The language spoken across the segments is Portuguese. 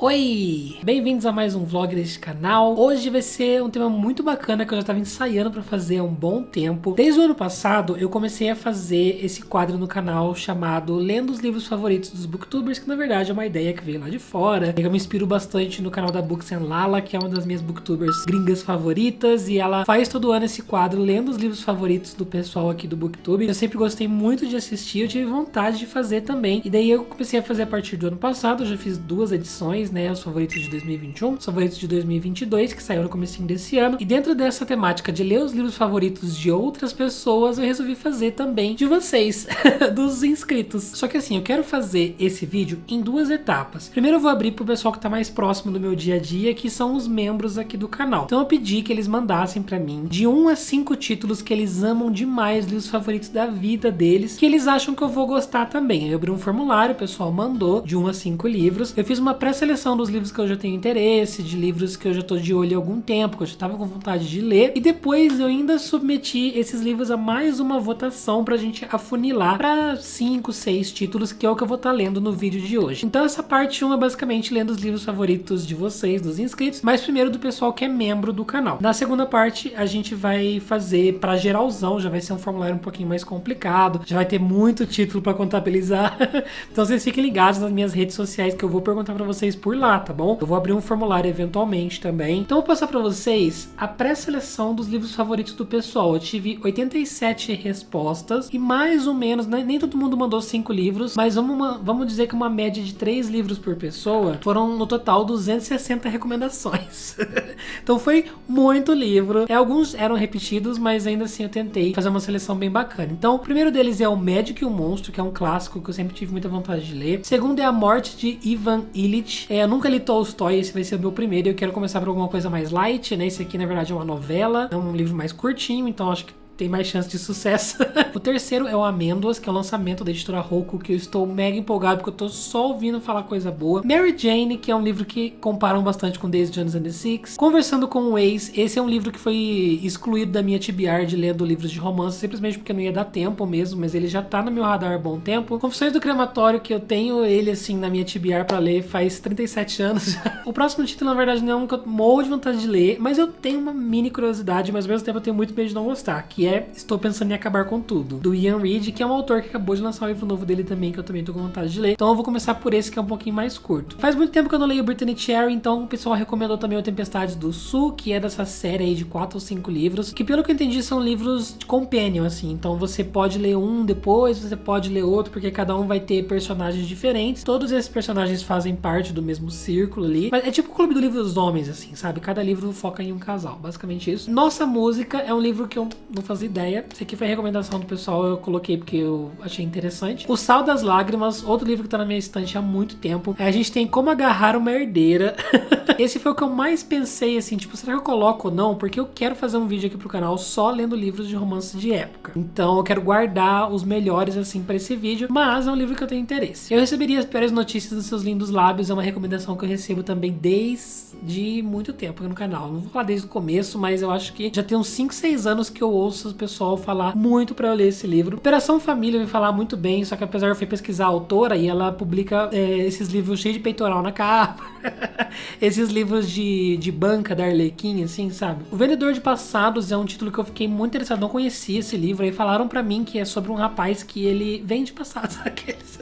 Oi! Bem-vindos a mais um vlog deste canal. Hoje vai ser um tema muito bacana que eu já estava ensaiando para fazer há um bom tempo. Desde o ano passado eu comecei a fazer esse quadro no canal chamado Lendo os Livros Favoritos dos Booktubers, que na verdade é uma ideia que veio lá de fora. Eu me inspiro bastante no canal da Books and Lala, que é uma das minhas booktubers gringas favoritas, e ela faz todo ano esse quadro Lendo os Livros Favoritos do pessoal aqui do Booktube. Eu sempre gostei muito de assistir, eu tive vontade de fazer também, e daí eu comecei a fazer a partir do ano passado. Eu já fiz 2 edições, né, os favoritos de 2021, os favoritos de 2022, que saiu no comecinho desse ano. E dentro dessa temática de ler os livros favoritos de outras pessoas, eu resolvi fazer também de vocês, dos inscritos. Só que assim, eu quero fazer esse vídeo em 2 etapas. Primeiro eu vou abrir pro pessoal que tá mais próximo do meu dia a dia, que são os membros aqui do canal. Então eu pedi que eles mandassem pra mim de 1 a 5 títulos que eles amam demais, livros favoritos da vida deles, que eles acham que eu vou gostar também. Aí eu abri um formulário, o pessoal mandou de 1 a 5 livros. Eu fiz uma pré-seleção dos livros que eu já tenho interesse, de livros que eu já tô de olho há algum tempo, que eu já tava com vontade de ler, e depois eu ainda submeti esses livros a mais uma votação pra gente afunilar pra 5, 6 títulos, que é o que eu vou estar lendo no vídeo de hoje. Então essa parte 1 é basicamente lendo os livros favoritos de vocês, dos inscritos, mas primeiro do pessoal que é membro do canal. Na segunda parte a gente vai fazer pra geralzão, já vai ser um formulário um pouquinho mais complicado, já vai ter muito título pra contabilizar, então vocês fiquem ligados nas minhas redes sociais que eu vou perguntar pra vocês por lá, tá bom? Eu vou abrir um formulário eventualmente também. Então eu vou passar pra vocês a pré-seleção dos livros favoritos do pessoal. Eu tive 87 respostas e mais ou menos, né, nem todo mundo mandou 5 livros, mas vamos dizer que uma média de 3 livros por pessoa, foram no total 260 recomendações. Então foi muito livro. Alguns eram repetidos, mas ainda assim eu tentei fazer uma seleção bem bacana. Então o primeiro deles é O Médico e o Monstro, que é um clássico que eu sempre tive muita vontade de ler. O segundo é A Morte de Ivan Illich. Eu nunca li Tolstói, esse vai ser o meu primeiro, e eu quero começar por alguma coisa mais light, né? Esse aqui na verdade é uma novela, é um livro mais curtinho, então acho que tem mais chance de sucesso. O terceiro é o Amêndoas, que é o lançamento da editora Roku, que eu estou mega empolgado, porque eu tô só ouvindo falar coisa boa. Mary Jane, que é um livro que comparam bastante com Daisy Jones and the Six. Conversando com o Ex, esse é um livro que foi excluído da minha TBR de lendo livros de romance, simplesmente porque não ia dar tempo mesmo, mas ele já tá no meu radar há bom tempo. Confissões do Crematório, que eu tenho ele assim na minha TBR pra ler faz 37 anos. O próximo título, na verdade, não é um que eu morro de vontade de ler, mas eu tenho uma mini curiosidade, mas ao mesmo tempo eu tenho muito medo de não gostar, que é Estou Pensando em Acabar com Tudo, do Ian Reid, que é um autor que acabou de lançar um livro novo dele também, que eu também tô com vontade de ler. Então eu vou começar por esse, que é um pouquinho mais curto. Faz muito tempo que eu não leio Brittany Cherry, então o pessoal recomendou também o Tempestades do Sul, que é dessa série aí de 4 ou 5 livros, que pelo que eu entendi são livros de companion, assim. Então você pode ler um depois, você pode ler outro, porque cada um vai ter personagens diferentes. Todos esses personagens fazem parte do mesmo círculo ali. Mas é tipo o Clube do Livro dos Homens, assim, sabe? Cada livro foca em um casal, basicamente isso. Nossa Música é um livro que eu não fazia ideia. Esse aqui foi a recomendação do pessoal, eu coloquei porque eu achei interessante. O Sal das Lágrimas, outro livro que tá na minha estante há muito tempo. A gente tem Como Agarrar uma Herdeira. Esse foi o que eu mais pensei, assim, tipo, será que eu coloco ou não? Porque eu quero fazer um vídeo aqui pro canal só lendo livros de romance de época. Então eu quero guardar os melhores, assim, pra esse vídeo, mas é um livro que eu tenho interesse. Eu receberia as piores notícias dos seus lindos lábios, é uma recomendação que eu recebo também desde muito tempo aqui no canal. Não vou falar desde o começo, mas eu acho que já tem uns 5, 6 anos que eu ouço o pessoal falar muito pra eu ler esse livro. Operação Família eu ouvi falar muito bem, só que apesar de eu fui pesquisar a autora e ela publica esses livros cheios de peitoral na capa, esses livros de banca da Arlequim, assim, sabe? O Vendedor de Passados é um título que eu fiquei muito interessado, não conhecia esse livro, aí falaram pra mim que é sobre um rapaz que ele vende passados, aqueles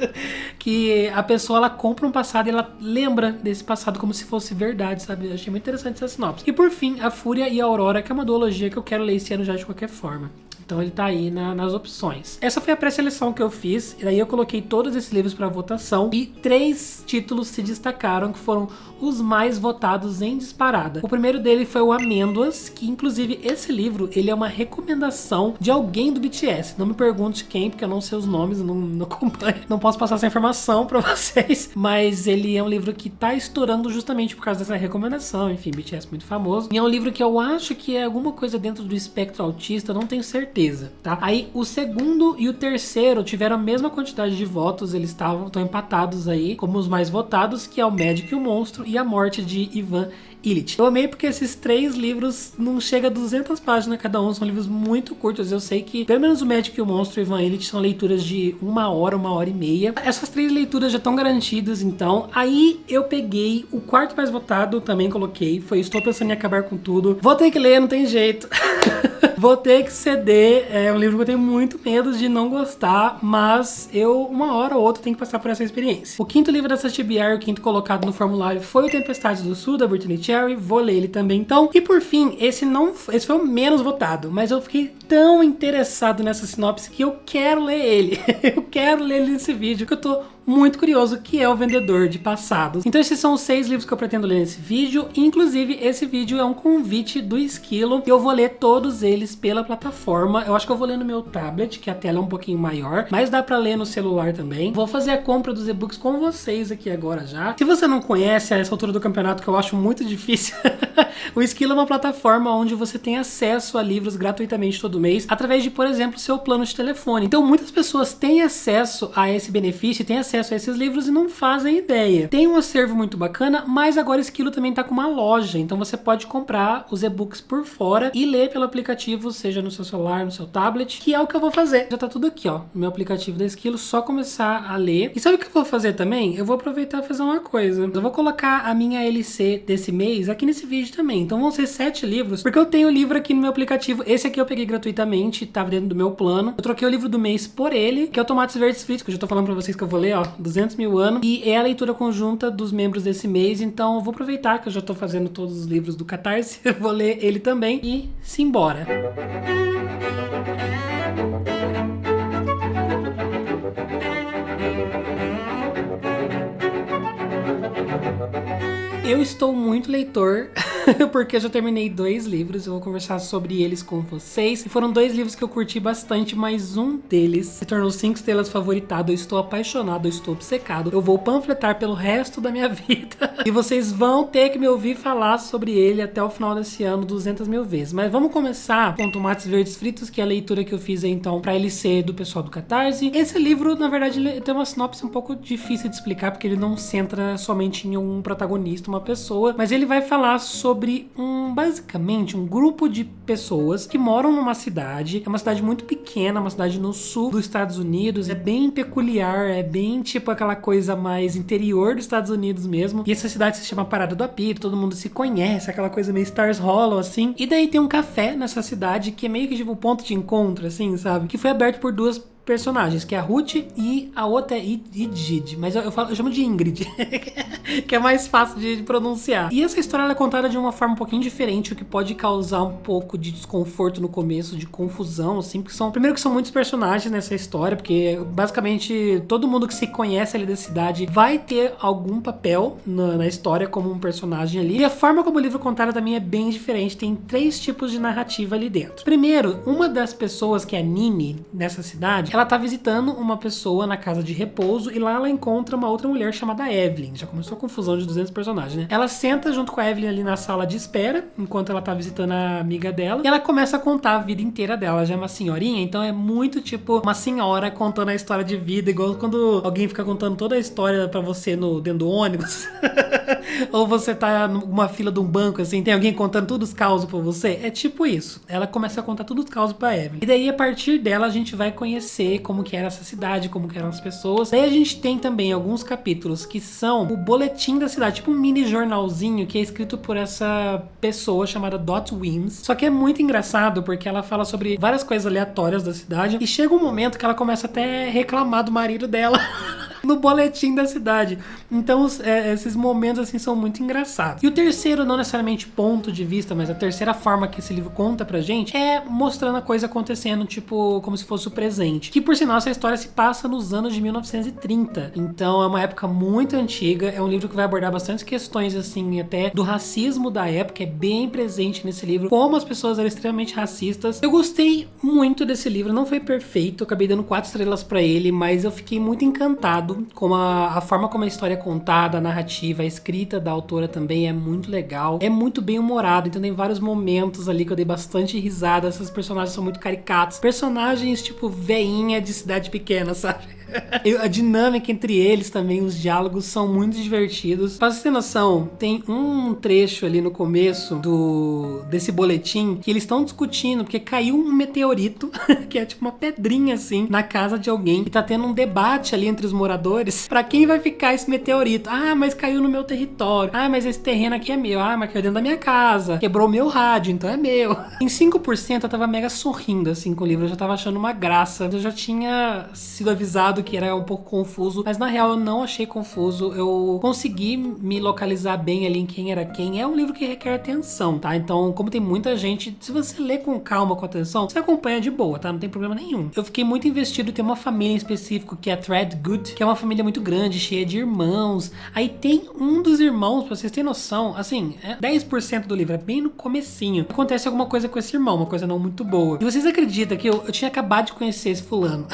que a pessoa ela compra um passado e ela lembra desse passado como se fosse verdade, sabe? Eu achei muito interessante essa sinopse. E por fim, A Fúria e a Aurora, que é uma duologia que eu quero ler esse ano já de qualquer forma. Então ele tá aí nas opções. Essa foi a pré-seleção que eu fiz, e daí eu coloquei todos esses livros para votação, e 3 títulos se destacaram, que foram os mais votados em disparada. O primeiro dele foi o Amêndoas, que inclusive esse livro, ele é uma recomendação de alguém do BTS. Não me pergunte quem, porque eu não sei os nomes, eu não acompanho, não posso passar essa informação para vocês, mas ele é um livro que tá estourando justamente por causa dessa recomendação, enfim, BTS muito famoso. E é um livro que eu acho que é alguma coisa dentro do espectro autista, eu não tenho certeza, certeza, tá? Aí o segundo e o terceiro tiveram a mesma quantidade de votos, eles estão empatados aí como os mais votados, que é o Médico e o Monstro e a Morte de Ivan Ilitch. Eu amei porque esses 3 livros não chegam a 200 páginas cada um, são livros muito curtos. Eu sei que pelo menos o Médico e o Monstro e Ivan Ilitch são leituras de 1 hora e meia. Essas 3 leituras já estão garantidas, então. Aí eu peguei o quarto mais votado, também coloquei, foi Estou Pensando em Acabar com Tudo. Vou ter que ler, não tem jeito. Vou ter que ceder, é um livro que eu tenho muito medo de não gostar, mas eu, uma hora ou outra, tenho que passar por essa experiência. O quinto livro dessa TBR, o quinto colocado no formulário, foi O Tempestade do Sul, da Brittany Cherry. Vou ler ele também, então. E por fim, esse foi o menos votado, mas eu fiquei tão interessado nessa sinopse que eu quero ler ele. Eu quero ler ele nesse vídeo, que eu tô muito curioso, que é O Vendedor de Passados. Então esses são os 6 livros que eu pretendo ler nesse vídeo. Inclusive, esse vídeo é um convite do Esquilo. Eu vou ler todos eles pela plataforma. Eu acho que eu vou ler no meu tablet, que a tela é um pouquinho maior, mas dá pra ler no celular também. Vou fazer a compra dos e-books com vocês aqui agora já. Se você não conhece a essa altura do campeonato, que eu acho muito difícil, o Esquilo é uma plataforma onde você tem acesso a livros gratuitamente todo mês, através de, por exemplo, seu plano de telefone. Então muitas pessoas têm acesso a esse benefício, têm acesso a esses livros e não fazem ideia. Tem um acervo muito bacana, mas agora o Esquilo também tá com uma loja, então você pode comprar os e-books por fora e ler pelo aplicativo, seja no seu celular, no seu tablet, que é o que eu vou fazer. Já tá tudo aqui, ó, no meu aplicativo da Esquilo, só começar a ler. E sabe o que eu vou fazer também? Eu vou aproveitar e fazer uma coisa. Eu vou colocar a minha LC desse mês aqui nesse vídeo também. Então vão ser 7 livros, porque eu tenho o livro aqui no meu aplicativo. Esse aqui eu peguei gratuitamente, tava dentro do meu plano. Eu troquei o livro do mês por ele, que é o Tomates Verdes Fritos, que eu já tô falando pra vocês que eu vou ler, ó, 200 mil anos, e é a leitura conjunta dos membros desse mês, então eu vou aproveitar que eu já tô fazendo todos os livros do Catarse, eu vou ler ele também e simbora. Eu estou muito leitor, porque eu já terminei 2 livros, eu vou conversar sobre eles com vocês. E foram 2 livros que eu curti bastante, mas um deles se tornou 5 estrelas favoritado. Eu estou apaixonado, eu estou obcecado. Eu vou panfletar pelo resto da minha vida. E vocês vão ter que me ouvir falar sobre ele até o final desse ano 200 mil vezes. Mas vamos começar com Tomates Verdes Fritos, que é a leitura que eu fiz então pra LC do pessoal do Catarse. Esse livro, na verdade, ele tem uma sinopse um pouco difícil de explicar, porque ele não centra somente em um protagonista, uma pessoa, mas ele vai falar sobre basicamente um grupo de pessoas que moram numa cidade. É uma cidade muito pequena, uma cidade no sul dos Estados Unidos, é bem peculiar, é bem tipo aquela coisa mais interior dos Estados Unidos mesmo. E essa cidade se chama Parada do Apito, todo mundo se conhece, aquela coisa meio Stars Hollow, assim. E daí tem um café nessa cidade que é meio que tipo o ponto de encontro, assim, sabe? Que foi aberto por 2 personagens, que é a Ruth e a outra é Idjid, mas eu chamo de Ingrid, que é mais fácil de pronunciar. E essa história ela é contada de uma forma um pouquinho diferente, o que pode causar um pouco de desconforto no começo, de confusão, assim, porque primeiro que são muitos personagens nessa história, porque basicamente todo mundo que se conhece ali da cidade vai ter algum papel na história como um personagem ali. E a forma como o livro é contado também é bem diferente, tem 3 tipos de narrativa ali dentro. Primeiro, uma das pessoas, que é a Nini, nessa cidade, ela tá visitando uma pessoa na casa de repouso e lá ela encontra uma outra mulher chamada Evelyn. Já começou a confusão de 200 personagens, né? Ela senta junto com a Evelyn ali na sala de espera, enquanto ela tá visitando a amiga dela, e ela começa a contar a vida inteira dela. Ela já é uma senhorinha, então é muito tipo uma senhora contando a história de vida, igual quando alguém fica contando toda a história pra você dentro do ônibus. Ou você tá numa fila de um banco, assim, tem alguém contando todos os causos pra você. É tipo isso. Ela começa a contar todos os causos pra Evelyn. E daí, a partir dela, a gente vai conhecer como que era essa cidade, como que eram as pessoas. Daí a gente tem também alguns capítulos que são o boletim da cidade, tipo um mini jornalzinho que é escrito por essa pessoa chamada Dot Wims. Só que é muito engraçado porque ela fala sobre várias coisas aleatórias da cidade e chega um momento que ela começa até a reclamar do marido dela no boletim da cidade. Então esses momentos assim são muito engraçados. E o terceiro, não necessariamente ponto de vista, mas a terceira forma que esse livro conta pra gente é mostrando a coisa acontecendo, tipo, como se fosse o presente. Que por sinal essa história se passa nos anos de 1930. Então é uma época muito antiga, é um livro que vai abordar bastante questões assim, até do racismo da época, é bem presente nesse livro, como as pessoas eram extremamente racistas. Eu gostei muito desse livro, não foi perfeito, eu acabei dando 4 estrelas pra ele, mas eu fiquei muito encantado tudo, como a forma como a história é contada, a narrativa, a escrita da autora também é muito legal, é muito bem humorado, então tem vários momentos ali que eu dei bastante risada, essas personagens são muito caricatos, personagens tipo veinha de cidade pequena, sabe? A dinâmica entre eles também, os diálogos são muito divertidos. Pra você ter noção, tem um trecho ali no começo desse boletim que eles estão discutindo porque caiu um meteorito, que é tipo uma pedrinha assim, na casa de alguém, e tá tendo um debate ali entre os moradores pra quem vai ficar esse meteorito. Ah, mas caiu no meu território. Ah, mas esse terreno aqui é meu. Ah, mas caiu dentro da minha casa. Quebrou o meu rádio, então é meu. Em 5% eu tava mega sorrindo assim com o livro, eu já tava achando uma graça. Eu já tinha sido avisado que era um pouco confuso, mas na real eu não achei confuso, eu consegui me localizar bem ali em quem era quem. É um livro que requer atenção, tá? Então, como tem muita gente, se você lê com calma, com atenção, você acompanha de boa, tá? Não tem problema nenhum. Eu fiquei muito investido, tem uma família em específico que é a Threadgood, que é uma família muito grande, cheia de irmãos. Aí tem um dos irmãos, pra vocês terem noção, assim, 10% do livro, é bem no comecinho. Acontece alguma coisa com esse irmão, uma coisa não muito boa. E vocês acreditam que eu tinha acabado de conhecer esse fulano?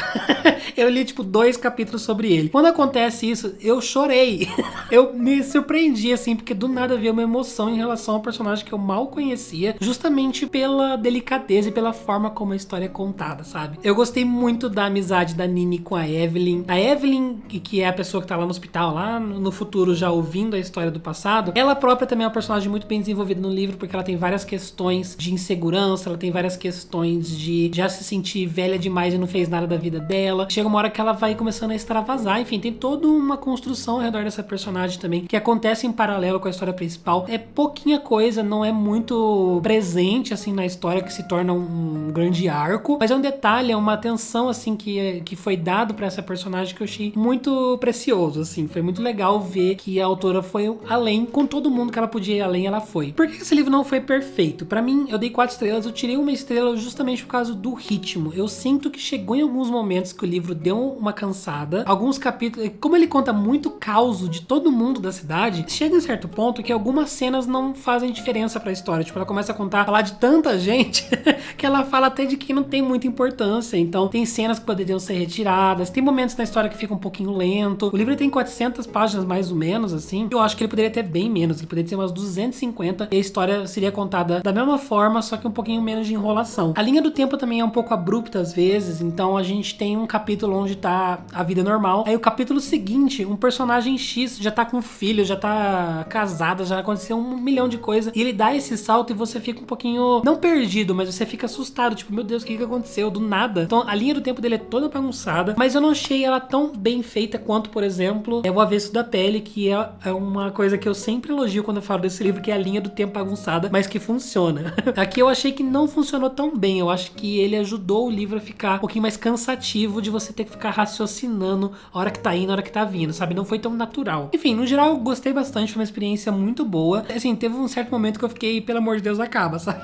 Eu li, tipo, 2 capítulos sobre ele. Quando acontece isso, eu chorei. Eu me surpreendi, assim, porque do nada veio uma emoção em relação ao personagem que eu mal conhecia, justamente pela delicadeza e pela forma como a história é contada, sabe? Eu gostei muito da amizade da Nini com a Evelyn. A Evelyn, que é a pessoa que tá lá no hospital, lá no futuro, já ouvindo a história do passado, ela própria também é uma personagem muito bem desenvolvida no livro, porque ela tem várias questões de insegurança, ela tem várias questões de já se sentir velha demais e não fez nada da vida dela. Chega uma hora que ela vai começando a extravasar, enfim, tem toda uma construção ao redor dessa personagem também, que acontece em paralelo com a história principal. É pouquinha coisa, não é muito presente, assim, na história, que se torna um grande arco, mas é um detalhe, é uma atenção, assim, que foi dado pra essa personagem que eu achei muito precioso, assim, foi muito legal ver que a autora foi além, com todo mundo que ela podia ir além, ela foi. Por que esse livro não foi perfeito? Pra mim, eu dei 4 estrelas, eu tirei 1 estrela justamente por causa do ritmo. Eu sinto que chegou em alguns momentos que o livro deu uma cansada. Alguns capítulos, como ele conta muito caos de todo mundo da cidade, chega em certo ponto que algumas cenas não fazem diferença pra história. Tipo, ela começa a falar de tanta gente que ela fala até de quem não tem muita importância. Então, tem cenas que poderiam ser retiradas, tem momentos na história que fica um pouquinho lento. O livro tem 400 páginas mais ou menos, assim. Eu acho que ele poderia ter bem menos, ele poderia ter umas 250 e a história seria contada da mesma forma, só que um pouquinho menos de enrolação. A linha do tempo também é um pouco abrupta às vezes, então a gente tem um capítulo onde tá a vida normal. Aí o capítulo seguinte, um personagem X já tá com filho, já tá casada, já aconteceu 1 milhão de coisas. E ele dá esse salto e você fica um pouquinho, não perdido, mas você fica assustado. Tipo, meu Deus, o que aconteceu? Do nada. Então a linha do tempo dele é toda bagunçada, mas eu não achei ela tão bem feita quanto, por exemplo, O Avesso da Pele, que é uma coisa que eu sempre elogio quando eu falo desse livro, que é a linha do tempo bagunçada, mas que funciona. Aqui eu achei que não funcionou tão bem. Eu acho que ele ajudou o livro a ficar um pouquinho mais cansativo, de você ter que ficar raciocinando a hora que tá indo, a hora que tá vindo, sabe? Não foi tão natural. Enfim, no geral, eu gostei bastante, foi uma experiência muito boa. Assim, teve um certo momento que eu fiquei, pelo amor de Deus, acaba, sabe?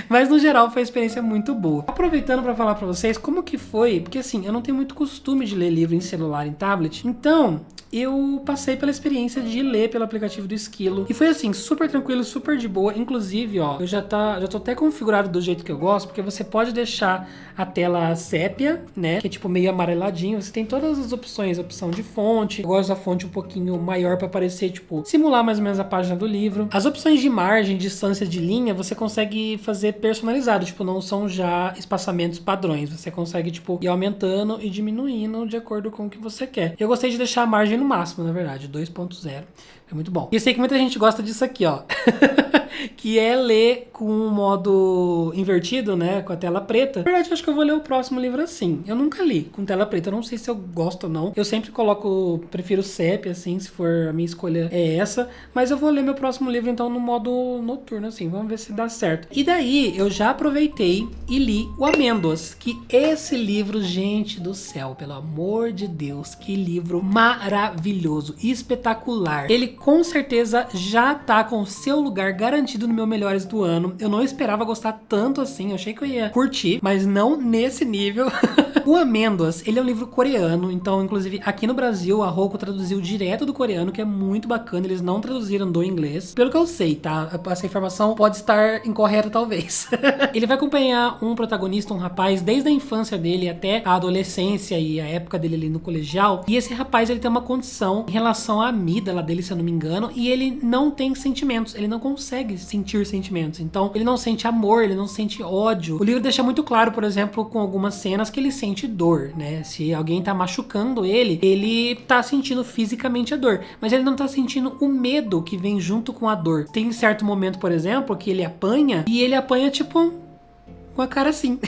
Mas no geral, foi uma experiência muito boa. Aproveitando pra falar pra vocês como que foi, porque assim, eu não tenho muito costume de ler livro em celular, em tablet, então eu passei pela experiência de ler pelo aplicativo do Esquilo. E foi assim, super tranquilo, super de boa. Inclusive, ó, eu já tô até configurado do jeito que eu gosto, porque você pode deixar a tela sépia, né? Que é tipo meio amareladinho. Você tem todas as opções, opção de fonte. Eu gosto da fonte um pouquinho maior pra parecer, tipo, simular mais ou menos a página do livro. As opções de margem, distância de linha, você consegue fazer personalizado. Tipo, não são já espaçamentos padrões. Você consegue, tipo, ir aumentando e diminuindo de acordo com o que você quer. Eu gostei de deixar a margem no máximo, na verdade, 2.0. É muito bom. E eu sei que muita gente gosta disso aqui, ó. Que é ler com o modo invertido, né? Com a tela preta. Na verdade, eu acho que eu vou ler o próximo livro assim. Eu nunca li com tela preta. Eu não sei se eu gosto ou não. Eu sempre prefiro sépia, assim, se for a minha escolha é essa. Mas eu vou ler meu próximo livro, então, no modo noturno, assim. Vamos ver se dá certo. E daí, eu já aproveitei e li o Amêndoas. Que esse livro, gente do céu, pelo amor de Deus, que livro maravilhoso, espetacular. Ele, com certeza, já tá com seu lugar garantido no meu Melhores do Ano. Eu não esperava gostar tanto assim, eu achei que eu ia curtir, mas não nesse nível. O Amêndoas, ele é um livro coreano, então, inclusive, aqui no Brasil, a Roku traduziu direto do coreano, que é muito bacana, eles não traduziram do inglês. Pelo que eu sei, tá? Essa informação pode estar incorreta, talvez. Ele vai acompanhar um protagonista, um rapaz, desde a infância dele até a adolescência e a época dele ali no colegial. E esse rapaz, ele tem uma condição em relação à amígdala dele, se eu não me engano, e ele não tem sentimentos, ele não consegue sentir sentimentos. Então, ele não sente amor, ele não sente ódio. O livro deixa muito claro, por exemplo, com algumas cenas que ele sente dor, né? Se alguém tá machucando ele tá sentindo fisicamente a dor, mas ele não tá sentindo o medo que vem junto com a dor. Tem certo momento, por exemplo, que ele apanha, e ele apanha tipo com a cara assim,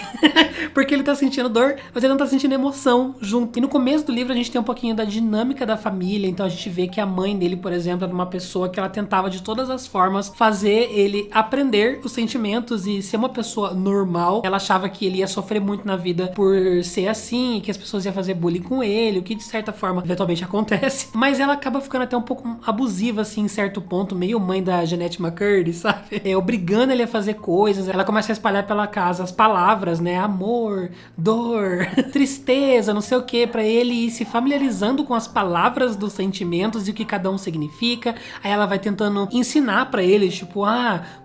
porque ele tá sentindo dor, mas ele não tá sentindo emoção junto. E no começo do livro a gente tem um pouquinho da dinâmica da família, então a gente vê que a mãe dele, por exemplo, era uma pessoa que ela tentava de todas as formas fazer ele aprender os sentimentos e ser uma pessoa normal. Ela achava que ele ia sofrer muito na vida por ser assim, e que as pessoas iam fazer bullying com ele, o que de certa forma eventualmente acontece, mas ela acaba ficando até um pouco abusiva assim em certo ponto, meio mãe da Jeanette McCurdy, sabe? Obrigando ele a fazer coisas. Ela começa a espalhar pela casa as palavras, né? Amor, dor, tristeza, não sei o que, pra ele ir se familiarizando com as palavras dos sentimentos e o que cada um significa. Aí ela vai tentando ensinar pra ele, tipo,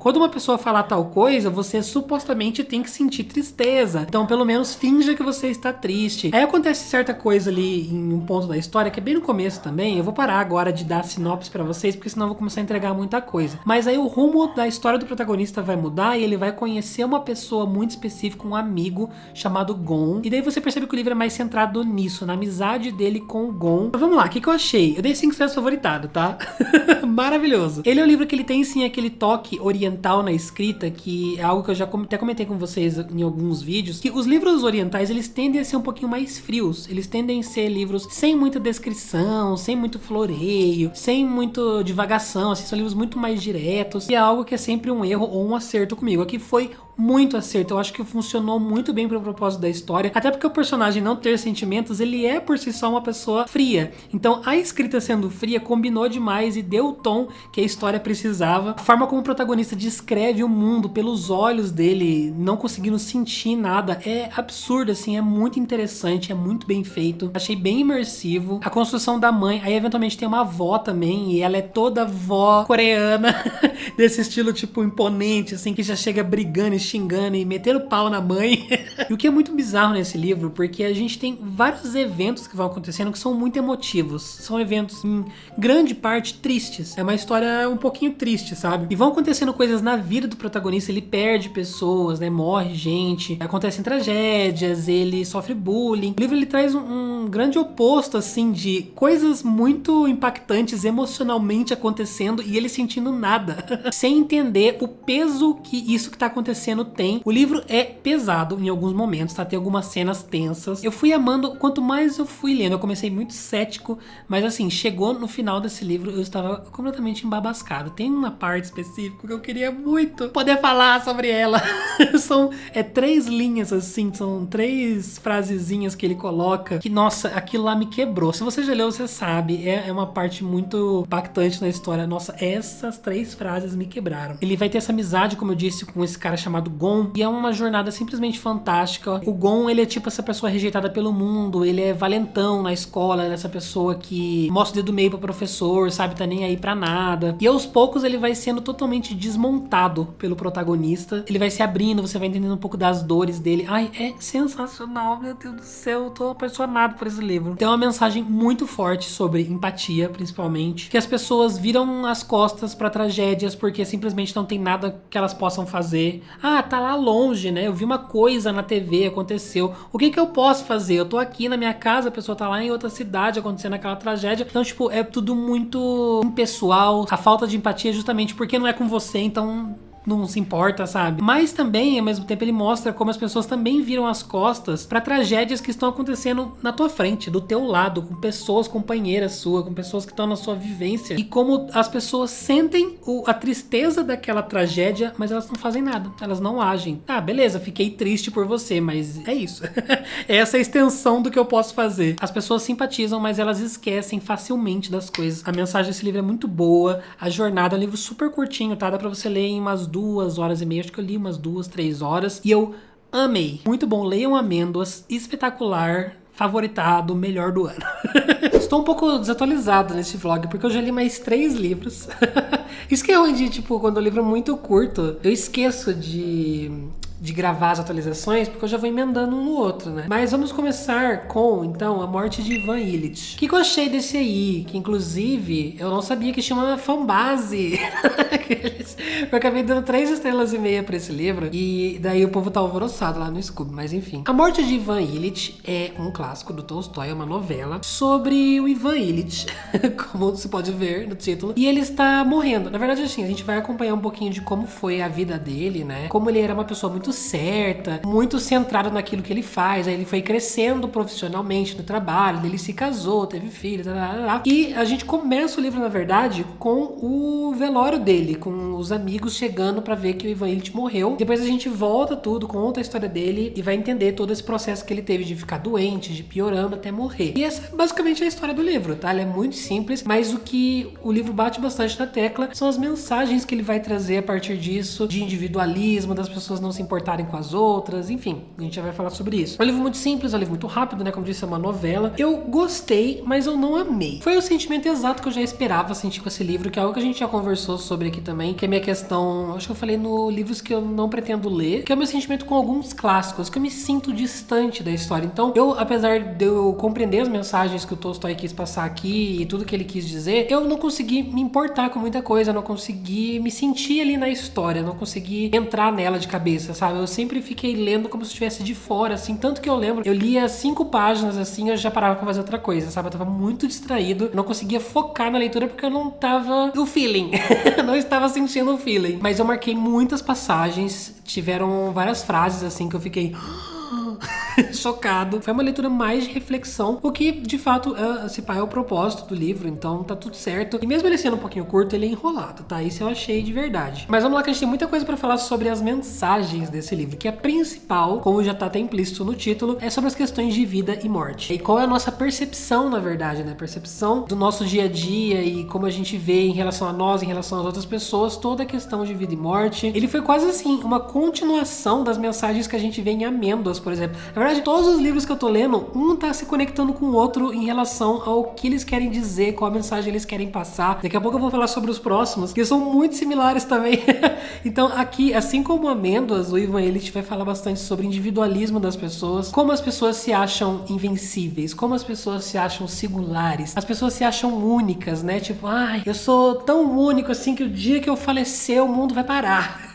quando uma pessoa falar tal coisa, você supostamente tem que sentir tristeza. Então, pelo menos, finja que você está triste. Aí acontece certa coisa ali em um ponto da história, que é bem no começo também. Eu vou parar agora de dar sinopse pra vocês, porque senão eu vou começar a entregar muita coisa. Mas aí o rumo da história do protagonista vai mudar e ele vai conhecer uma pessoa muito específica, um amigo chamado Gon. E daí você percebe que o livro é mais centrado nisso, na amizade dele com o Gon. Então, vamos lá, o que eu achei? Eu dei 5 estrelas favoritado, tá? Maravilhoso. Ele é um livro que ele tem sim aquele toque oriental na escrita, que é algo que eu já até comentei com vocês em alguns vídeos, que os livros orientais, eles tendem a ser um pouquinho mais frios. Eles tendem a ser livros sem muita descrição, sem muito floreio, sem muito divagação, assim, são livros muito mais diretos. E é algo que é sempre um erro ou um acerto comigo. Aqui foi muito acerto, eu acho que funcionou muito bem pro propósito da história, até porque o personagem não ter sentimentos, ele é por si só uma pessoa fria, então a escrita sendo fria combinou demais e deu o tom que a história precisava. A forma como o protagonista descreve o mundo pelos olhos dele, não conseguindo sentir nada, é absurdo, assim, é muito interessante, é muito bem feito, achei bem imersivo. A construção da mãe, aí eventualmente tem uma avó também, e ela é toda vó coreana, desse estilo tipo imponente, assim, que já chega brigando e xingando e metendo pau na mãe. E o que é muito bizarro nesse livro, porque a gente tem vários eventos que vão acontecendo que são muito emotivos. São eventos, em grande parte, tristes. É uma história um pouquinho triste, sabe? E vão acontecendo coisas na vida do protagonista. Ele perde pessoas, né? Morre gente. Acontecem tragédias, ele sofre bullying. O livro, ele traz um grande oposto, assim, de coisas muito impactantes emocionalmente acontecendo e ele sentindo nada. Sem entender o peso que isso que tá acontecendo tem. O livro é pesado em alguns momentos, tá? Tem algumas cenas tensas. Eu fui amando, quanto mais eu fui lendo, eu comecei muito cético, mas assim, chegou no final desse livro, eu estava completamente embabascado. Tem uma parte específica que eu queria muito poder falar sobre ela. São 3 linhas, assim, são 3 frasezinhas que ele coloca, que, nossa, aquilo lá me quebrou. Se você já leu, você sabe, é uma parte muito impactante na história. Nossa, essas 3 frases me quebraram. Ele vai ter essa amizade, como eu disse, com esse cara chamado Gon, e é uma jornada simplesmente fantástica. O Gon, ele é tipo essa pessoa rejeitada pelo mundo, ele é valentão na escola, essa pessoa que mostra o dedo meio pro professor, sabe, tá nem aí pra nada. E aos poucos ele vai sendo totalmente desmontado pelo protagonista, ele vai se abrindo, você vai entendendo um pouco das dores dele. Ai, é sensacional, meu Deus do céu, eu tô apaixonado por esse livro. Tem uma mensagem muito forte sobre empatia, principalmente, que as pessoas viram as costas pra tragédias porque simplesmente não tem nada que elas possam fazer. Tá lá longe, né? Eu vi uma coisa na TV, aconteceu. O que eu posso fazer? Eu tô aqui na minha casa, a pessoa tá lá em outra cidade acontecendo aquela tragédia. Então, tipo, é tudo muito impessoal. A falta de empatia é justamente porque não é com você, então não se importa, sabe? Mas também, ao mesmo tempo, ele mostra como as pessoas também viram as costas pra tragédias que estão acontecendo na tua frente, do teu lado, com pessoas companheiras suas, com pessoas que estão na sua vivência. E como as pessoas sentem a tristeza daquela tragédia, mas elas não fazem nada, elas não agem. Beleza, fiquei triste por você, mas é isso. Essa é a extensão do que eu posso fazer. As pessoas simpatizam, mas elas esquecem facilmente das coisas. A mensagem desse livro é muito boa, a jornada é um livro super curtinho, tá? Dá pra você ler em umas 2 horas e meia, acho que eu li umas 2, 3 horas, e eu Amei. Muito bom, leiam Amêndoas, espetacular. Favoritado, melhor do ano. Estou um pouco desatualizado nesse vlog, porque eu já li mais 3 livros. Isso que é onde, tipo, quando o livro é muito curto, eu esqueço de gravar as atualizações, porque eu já vou emendando um no outro, né? Mas vamos começar com, então, A Morte de Ivan Ilitch. O que eu achei desse aí? Que, inclusive, eu não sabia que tinha uma fanbase. Eu acabei dando 3,5 estrelas pra esse livro, e daí o povo tá alvoroçado lá no Scooby, mas enfim. A Morte de Ivan Ilitch é um clássico do Tolstói, é uma novela sobre o Ivan Ilitch, como você pode ver no título, e ele está morrendo. Na verdade, assim, a gente vai acompanhar um pouquinho de como foi a vida dele, né? Como ele era uma pessoa muito certa, muito centrado naquilo que ele faz. Aí ele foi crescendo profissionalmente no trabalho, ele se casou, teve filhos, e a gente começa o livro, na verdade, com o velório dele, com os amigos chegando pra ver que o Ivan Ilitch morreu. Depois a gente volta tudo, conta a história dele e vai entender todo esse processo que ele teve de ficar doente, de piorando até morrer. E essa é basicamente a história do livro, tá? Ele é muito simples, mas o que o livro bate bastante na tecla são as mensagens que ele vai trazer a partir disso, de individualismo, das pessoas não se importarem com as outras, enfim, a gente já vai falar sobre isso. É um livro muito simples, é um livro muito rápido, né? Como disse, é uma novela. Eu gostei, mas eu não amei. Foi o sentimento exato que eu já esperava sentir com esse livro, que é algo que a gente já conversou sobre aqui também, que é a minha questão, acho que eu falei no livros que eu não pretendo ler, que é o meu sentimento com alguns clássicos, que eu me sinto distante da história. Então, eu, apesar de eu compreender as mensagens que o Tolstói quis passar aqui e tudo que ele quis dizer, eu não consegui me importar com muita coisa, não consegui me sentir ali na história, não consegui entrar nela de cabeça, sabe? Eu sempre fiquei lendo como se estivesse de fora, assim, tanto que eu lembro, eu lia 5 páginas, assim, eu já parava pra fazer outra coisa, sabe? Eu tava muito distraído, não conseguia focar na leitura porque eu não tava no feeling, não estava sentindo o feeling. Mas eu marquei muitas passagens, tiveram várias frases, assim, que eu fiquei chocado. Foi uma leitura mais de reflexão, o que de fato é o propósito do livro, então tá tudo certo. E mesmo ele sendo um pouquinho curto, ele é enrolado, tá? Isso eu achei de verdade. Mas vamos lá, que a gente tem muita coisa pra falar sobre as mensagens desse livro, que a principal, como já tá até implícito no título, é sobre as questões de vida e morte. E qual é a nossa percepção, na verdade, né? Percepção do nosso dia a dia e como a gente vê em relação a nós, em relação às outras pessoas, toda a questão de vida e morte. Ele foi quase assim, uma continuação das mensagens que a gente vê em Amêndoas, por exemplo. Na verdade, todos os livros que eu tô lendo, um tá se conectando com o outro em relação ao que eles querem dizer, qual a mensagem eles querem passar. Daqui a pouco eu vou falar sobre os próximos, que são muito similares também. Então aqui, assim como Amêndoas, o Ivan Ilitch vai falar bastante sobre individualismo das pessoas, como as pessoas se acham invencíveis, como as pessoas se acham singulares, as pessoas se acham únicas, né? Tipo, ai, eu sou tão único assim que o dia que eu falecer o mundo vai parar.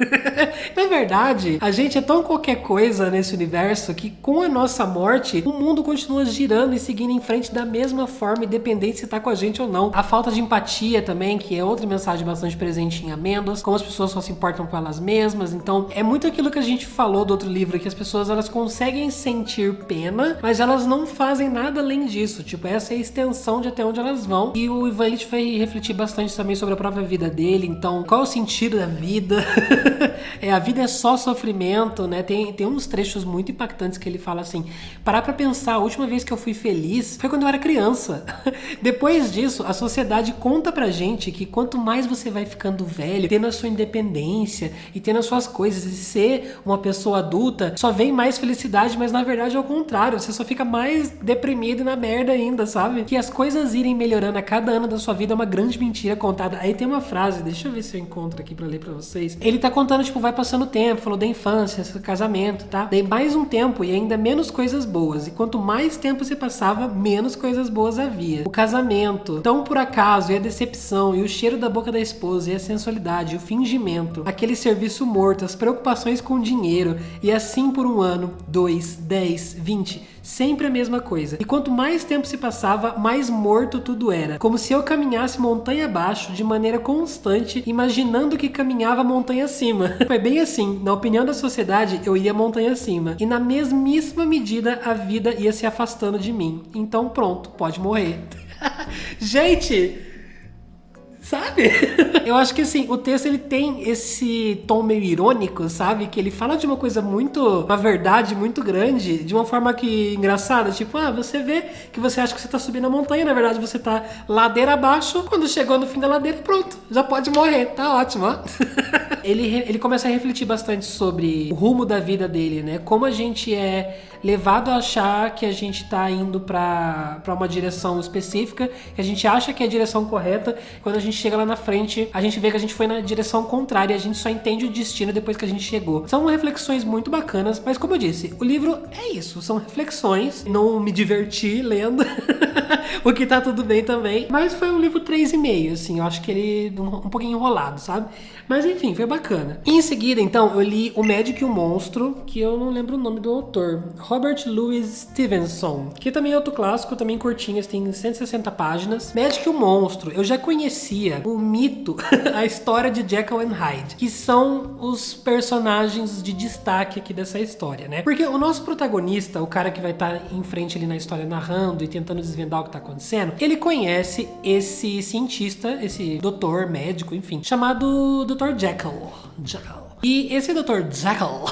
Na verdade, a gente é tão qualquer coisa nesse universo que com a nossa morte, o mundo continua girando e seguindo em frente da mesma forma, independente se tá com a gente ou não. A falta de empatia também, que é outra mensagem bastante presente em Amêndoas, como as pessoas só se importam com elas mesmas. Então, é muito aquilo que a gente falou do outro livro, que as pessoas, elas conseguem sentir pena, mas elas não fazem nada além disso. Tipo, essa é a extensão de até onde elas vão. E o Ivan Ilitch vai refletir bastante também sobre a própria vida dele. Então, qual é o sentido da vida? A vida é só sofrimento, né? Tem uns trechos muito impactantes que ele fala assim: parar pra pensar, a última vez que eu fui feliz foi quando eu era criança. Depois disso, a sociedade conta pra gente que quanto mais você vai ficando velho, tendo a sua independência e tendo as suas coisas e ser uma pessoa adulta, só vem mais felicidade, mas na verdade é o contrário, você só fica mais deprimido e na merda ainda, sabe? Que as coisas irem melhorando a cada ano da sua vida é uma grande mentira contada. Aí tem uma frase, deixa eu ver se eu encontro aqui pra ler pra vocês. Ele tá contando, tipo, vai passando o tempo, falou da infância, casamento, tá? Daí mais um tempo e ainda menos coisas boas. E quanto mais tempo se passava, menos coisas boas havia. O casamento, tão por acaso, e a decepção, e o cheiro da boca da esposa, e a sensualidade, e o fingimento, aquele serviço morto, as preocupações com o dinheiro, e assim por 1 ano, 2, 10, 20, sempre a mesma coisa. E quanto mais tempo se passava, mais morto tudo era. Como se eu caminhasse montanha abaixo, de maneira constante, imaginando que caminhava montanha acima. Foi bem assim, na opinião da sociedade, eu ia montanha acima. E na mesmíssima medida, a vida ia se afastando de mim. Então pronto, pode morrer. Gente... sabe? Eu acho que assim, o texto ele tem esse tom meio irônico, sabe? Que ele fala de uma coisa muito, uma verdade muito grande, de uma forma que engraçada, tipo, você vê que você acha que você tá subindo a montanha, na verdade você tá ladeira abaixo, quando chegou no fim da ladeira, pronto, já pode morrer, tá ótimo, ó. ele começa a refletir bastante sobre o rumo da vida dele, né? Como a gente é levado a achar que a gente tá indo pra uma direção específica, que a gente acha que é a direção correta, quando a gente chega lá na frente, a gente vê que a gente foi na direção contrária, a gente só entende o destino depois que a gente chegou. São reflexões muito bacanas, mas como eu disse, o livro é isso, são reflexões, não me diverti lendo, o que tá tudo bem também, mas foi um livro 3,5, assim, eu acho que ele um pouquinho enrolado, sabe? Mas enfim, foi bacana. E em seguida, então, eu li O Médico e o Monstro, que eu não lembro o nome do autor, Robert Louis Stevenson, que também é outro clássico, também curtinho, tem 160 páginas. Médico e o Monstro, eu já conhecia o mito, a história de Jekyll and Hyde, que são os personagens de destaque aqui dessa história, né? Porque o nosso protagonista, o cara que vai estar em frente ali na história narrando e tentando desvendar o que tá acontecendo, ele conhece esse cientista, esse doutor, médico, enfim, chamado Dr. Jekyll. E esse Dr. Jekyll,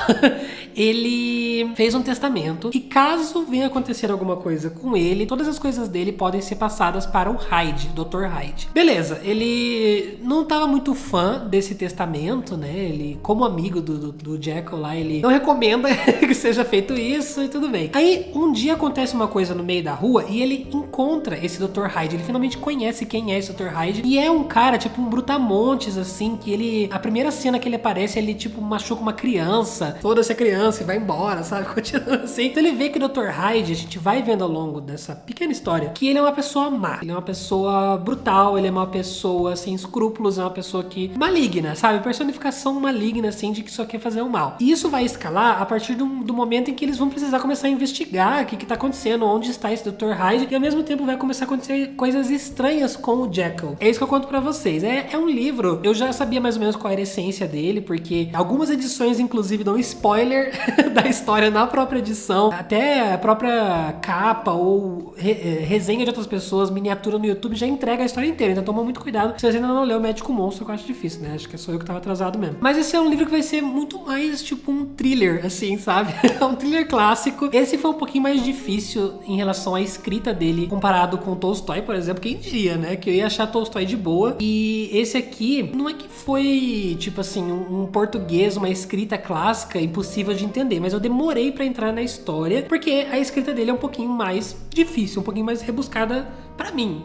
ele fez um testamento que caso venha acontecer alguma coisa com ele, todas as coisas dele podem ser passadas para o Hyde, Dr. Hyde. Beleza, ele não estava muito fã desse testamento, né? Ele, como amigo do Jekyll lá, ele não recomenda que seja feito isso e tudo bem. Aí, um dia acontece uma coisa no meio da rua e ele encontra esse Dr. Hyde, ele finalmente conhece quem é esse Dr. Hyde, e é um cara, tipo um brutamontes, assim, que ele, a primeira cena que ele aparece, ele tipo machuca uma criança, foda-se a criança e vai embora, sabe? Continua assim. Então ele vê que o Dr. Hyde, a gente vai vendo ao longo dessa pequena história, que ele é uma pessoa má, ele é uma pessoa brutal, ele é uma pessoa sem escrúpulos, é uma pessoa que maligna, sabe? Personificação maligna, assim, de que só quer fazer o mal. E isso vai escalar a partir do momento em que eles vão precisar começar a investigar o que tá acontecendo, onde está esse Dr. Hyde, e ao mesmo tempo vai começar a acontecer coisas estranhas com o Jekyll. É isso que eu conto pra vocês. É um livro, eu já sabia mais ou menos qual era a essência dele, porque algumas edições, inclusive, dão spoiler da história na própria edição, até a própria capa ou resenha de outras pessoas, miniatura no YouTube, já entrega a história inteira, então toma muito cuidado se você ainda não leu O Médico Monstro, que eu acho difícil, né? Acho que é só eu que tava atrasado mesmo. Mas esse é um livro que vai ser muito mais tipo um thriller, assim, sabe? É um thriller clássico. Esse foi um pouquinho mais difícil em relação à escrita dele, comparado com Tolstói, por exemplo, quem diria, né? Que eu ia achar Tolstói de boa. E esse aqui, não é que foi, tipo assim, um português, uma escrita clássica impossível de entender, mas eu demorei pra entrar na história, porque a escrita dele é um pouquinho mais difícil, um pouquinho mais rebuscada pra mim.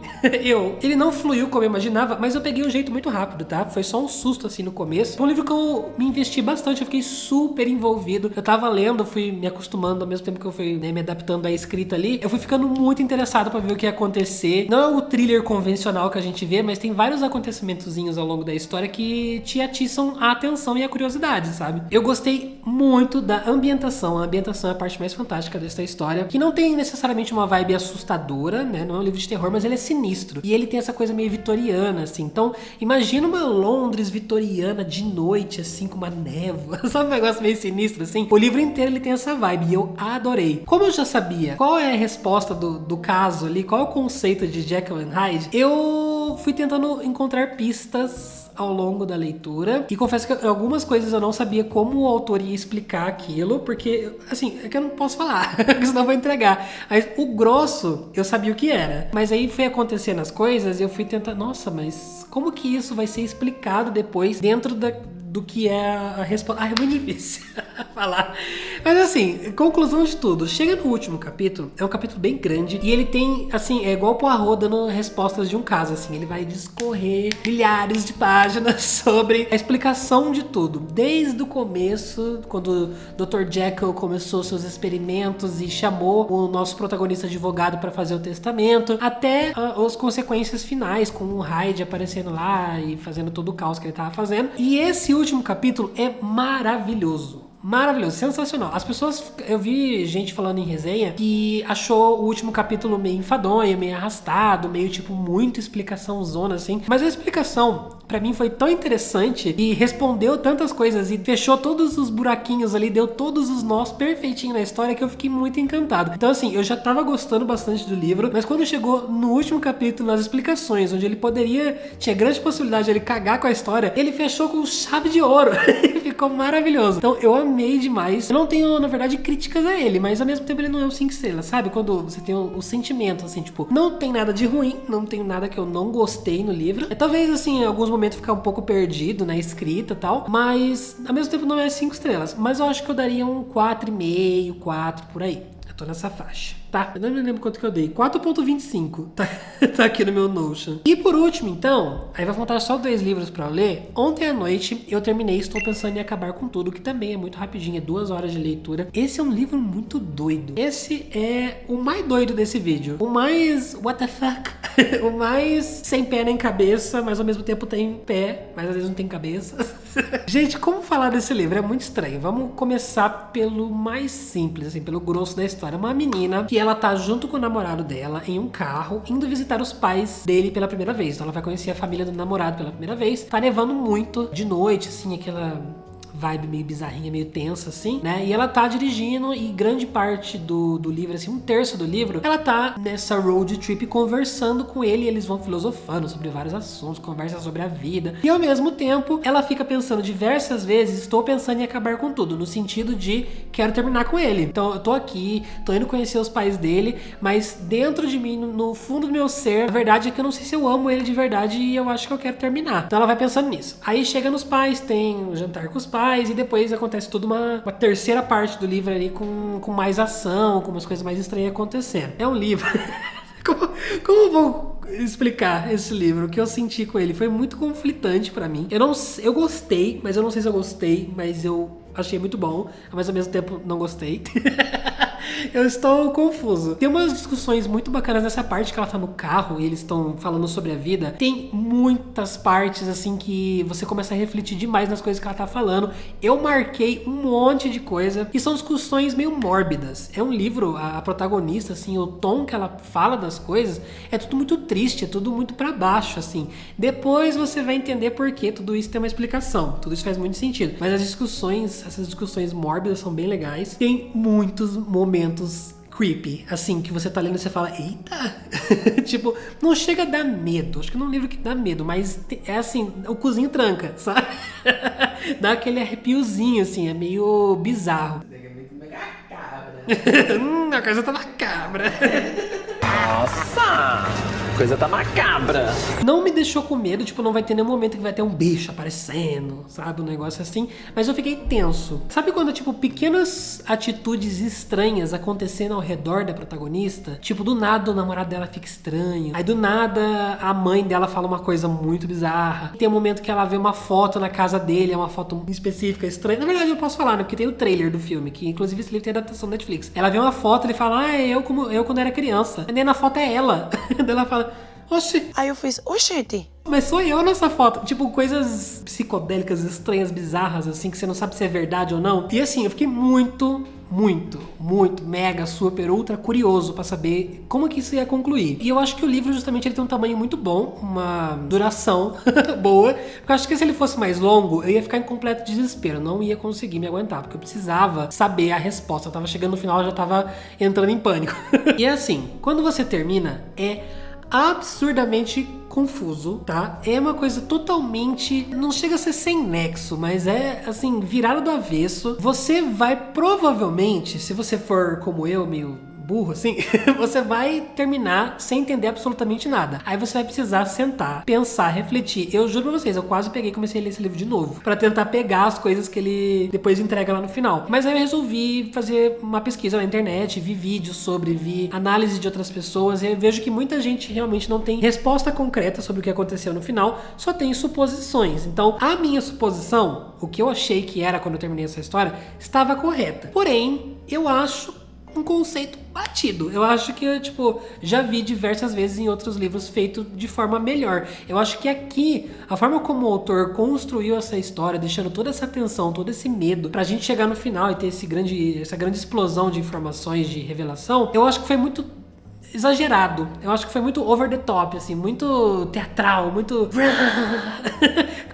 Ele não fluiu como eu imaginava, mas eu peguei um jeito muito rápido, tá? Foi só um susto assim no começo. Foi um livro que eu me investi bastante, eu fiquei super envolvido. Eu tava lendo, fui me acostumando ao mesmo tempo que eu fui, né, me adaptando à escrita ali. Eu fui ficando muito interessado pra ver o que ia acontecer. Não é o thriller convencional que a gente vê, mas tem vários acontecimentozinhos ao longo da história que te atiçam a atenção e a curiosidade, sabe? Eu gostei muito da ambientação. A ambientação é a parte mais fantástica dessa história, que não tem necessariamente uma vibe assustadora, né? Não é um livro de terror, mas ele é sinistro. E ele tem essa coisa meio vitoriana, assim. Então, imagina uma Londres vitoriana de noite, assim, com uma névoa. Sabe um negócio meio sinistro, assim? O livro inteiro ele tem essa vibe e eu adorei. Como eu já sabia qual é a resposta do caso ali, qual é o conceito de Jekyll and Hyde, eu fui tentando encontrar pistas ao longo da leitura, e confesso que algumas coisas eu não sabia como o autor ia explicar aquilo, porque, assim, é que eu não posso falar, porque senão eu vou entregar. Mas o grosso, eu sabia o que era. Mas aí foi acontecendo as coisas e eu fui tentar, nossa, mas como que isso vai ser explicado depois dentro do que é a resposta? É muito difícil falar. Mas assim, conclusão de tudo, chega no último capítulo, é um capítulo bem grande, e ele tem, assim, é igual o Poirot dando respostas de um caso, assim, ele vai discorrer milhares de páginas sobre a explicação de tudo, desde o começo, quando o Dr. Jekyll começou seus experimentos e chamou o nosso protagonista advogado para fazer o testamento, até as consequências finais, com o Hyde aparecendo lá e fazendo todo o caos que ele tava fazendo. E esse último capítulo é maravilhoso. Maravilhoso, sensacional. As pessoas, eu vi gente falando em resenha que achou o último capítulo meio enfadonho, meio arrastado, meio tipo muito explicação zona assim. Mas a explicação pra mim foi tão interessante e respondeu tantas coisas e fechou todos os buraquinhos ali, deu todos os nós perfeitinho na história, que eu fiquei muito encantado. Então assim, eu já tava gostando bastante do livro, mas quando chegou no último capítulo, nas explicações, onde tinha grande possibilidade de ele cagar com a história, ele fechou com chave de ouro. ficou maravilhoso. Então eu amei demais. Eu não tenho, na verdade, críticas a ele, mas ao mesmo tempo ele não é um 5 estrelas, sabe? Quando você tem o sentimento, assim, tipo, não tem nada de ruim, não tem nada que eu não gostei no livro. Talvez, assim, em alguns momentos ficar um pouco perdido na escrita e tal, mas ao mesmo tempo não é 5 estrelas. Mas eu acho que eu daria um 4,5, 4 por aí. Eu tô nessa faixa, tá? Eu não me lembro quanto que eu dei. 4,25 tá aqui no meu Notion. E por último, então, aí vai faltar só 2 livros pra eu ler. Ontem à noite eu terminei Estou Pensando em Acabar com Tudo, que também é muito rapidinho, é 2 horas de leitura. Esse é um livro muito doido. Esse é o mais doido desse vídeo. O mais what the fuck. O mais sem pé nem cabeça, mas ao mesmo tempo tem pé, mas às vezes não tem cabeça. Gente, como falar desse livro? É muito estranho. Vamos começar pelo mais simples, assim, pelo grosso da história. Uma menina que ela tá junto com o namorado dela em um carro, indo visitar os pais dele pela primeira vez. Então ela vai conhecer a família do namorado pela primeira vez. Tá nevando muito de noite, assim, aquela vibe meio bizarrinha, meio tensa, assim, né? E ela tá dirigindo e grande parte do livro, assim, 1/3 do livro, ela tá nessa road trip conversando com ele e eles vão filosofando sobre vários assuntos, conversa sobre a vida. E ao mesmo tempo, ela fica pensando diversas vezes, estou pensando em acabar com tudo, no sentido de quero terminar com ele. Então eu tô aqui, tô indo conhecer os pais dele, mas dentro de mim, no fundo do meu ser, a verdade é que eu não sei se eu amo ele de verdade e eu acho que eu quero terminar. Então ela vai pensando nisso. Aí chega nos pais, tem um jantar com os pais, e depois acontece toda uma terceira parte do livro ali com mais ação, com umas coisas mais estranhas acontecendo. É um livro... Como eu vou explicar esse livro? O que eu senti com ele foi muito conflitante pra mim. Eu gostei, mas eu não sei se eu gostei, mas eu achei muito bom, mas ao mesmo tempo não gostei. Eu estou confuso. Tem umas discussões muito bacanas nessa parte que ela tá no carro e eles estão falando sobre a vida. Tem muitas partes, assim, que você começa a refletir demais nas coisas que ela tá falando. Eu marquei um monte de coisa e são discussões meio mórbidas. É um livro, a protagonista, assim, o tom que ela fala das coisas é tudo muito triste, é tudo muito pra baixo, assim. Depois você vai entender por que tudo isso tem uma explicação. Tudo isso faz muito sentido. Mas essas discussões mórbidas são bem legais. Tem muitos momentos creepy, assim, que você tá lendo e você fala, eita! Tipo, não chega a dar medo. Acho que não é um livro que dá medo, mas é assim, o cozinho tranca, sabe? Dá aquele arrepiozinho, assim, é meio bizarro. A coisa tá macabra. Nossa! A coisa tá macabra. Não me deixou com medo, tipo, não vai ter nenhum momento que vai ter um bicho aparecendo, sabe? Um negócio assim. Mas eu fiquei tenso. Sabe quando, tipo, pequenas atitudes estranhas acontecendo ao redor da protagonista? Tipo, do nada o namorado dela fica estranho. Aí do nada a mãe dela fala uma coisa muito bizarra. Tem um momento que ela vê uma foto na casa dele, é uma foto específica, estranha. Na verdade eu posso falar, né? Porque tem o trailer do filme, que inclusive esse livro tem adaptação da Netflix. Ela vê uma foto, ele fala, eu quando era criança. E daí na foto é ela. Daí ela fala, oxi. Aí eu fiz, oxente. Mas sou eu nessa foto. Tipo, coisas psicodélicas, estranhas, bizarras, assim, que você não sabe se é verdade ou não. E assim, eu fiquei muito, mega, super, ultra curioso pra saber como que isso ia concluir. E eu acho que o livro, justamente, ele tem um tamanho muito bom, uma duração boa. Porque eu acho que se ele fosse mais longo, eu ia ficar em completo desespero. Eu não ia conseguir me aguentar, porque eu precisava saber a resposta. Eu tava chegando no final, eu já tava entrando em pânico. E assim, quando você termina, é absurdamente confuso, tá? É uma coisa totalmente... Não chega a ser sem nexo, mas é, assim, virada do avesso. Você vai provavelmente, se você for como eu, meio burro, assim, você vai terminar sem entender absolutamente nada. Aí você vai precisar sentar, pensar, refletir. Eu juro pra vocês, eu quase peguei e comecei a ler esse livro de novo, pra tentar pegar as coisas que ele depois entrega lá no final. Mas aí eu resolvi fazer uma pesquisa na internet, vi vídeos sobre, vi análise de outras pessoas, e eu vejo que muita gente realmente não tem resposta concreta sobre o que aconteceu no final, só tem suposições. Então, a minha suposição, o que eu achei que era quando eu terminei essa história, estava correta. Porém, eu acho um conceito batido. Eu acho que, tipo, já vi diversas vezes em outros livros feito de forma melhor. Eu acho que aqui, a forma como o autor construiu essa história, deixando toda essa tensão, todo esse medo, pra gente chegar no final e ter essa grande explosão de informações, de revelação, eu acho que foi muito exagerado. Eu acho que foi muito over the top, assim, muito teatral, muito...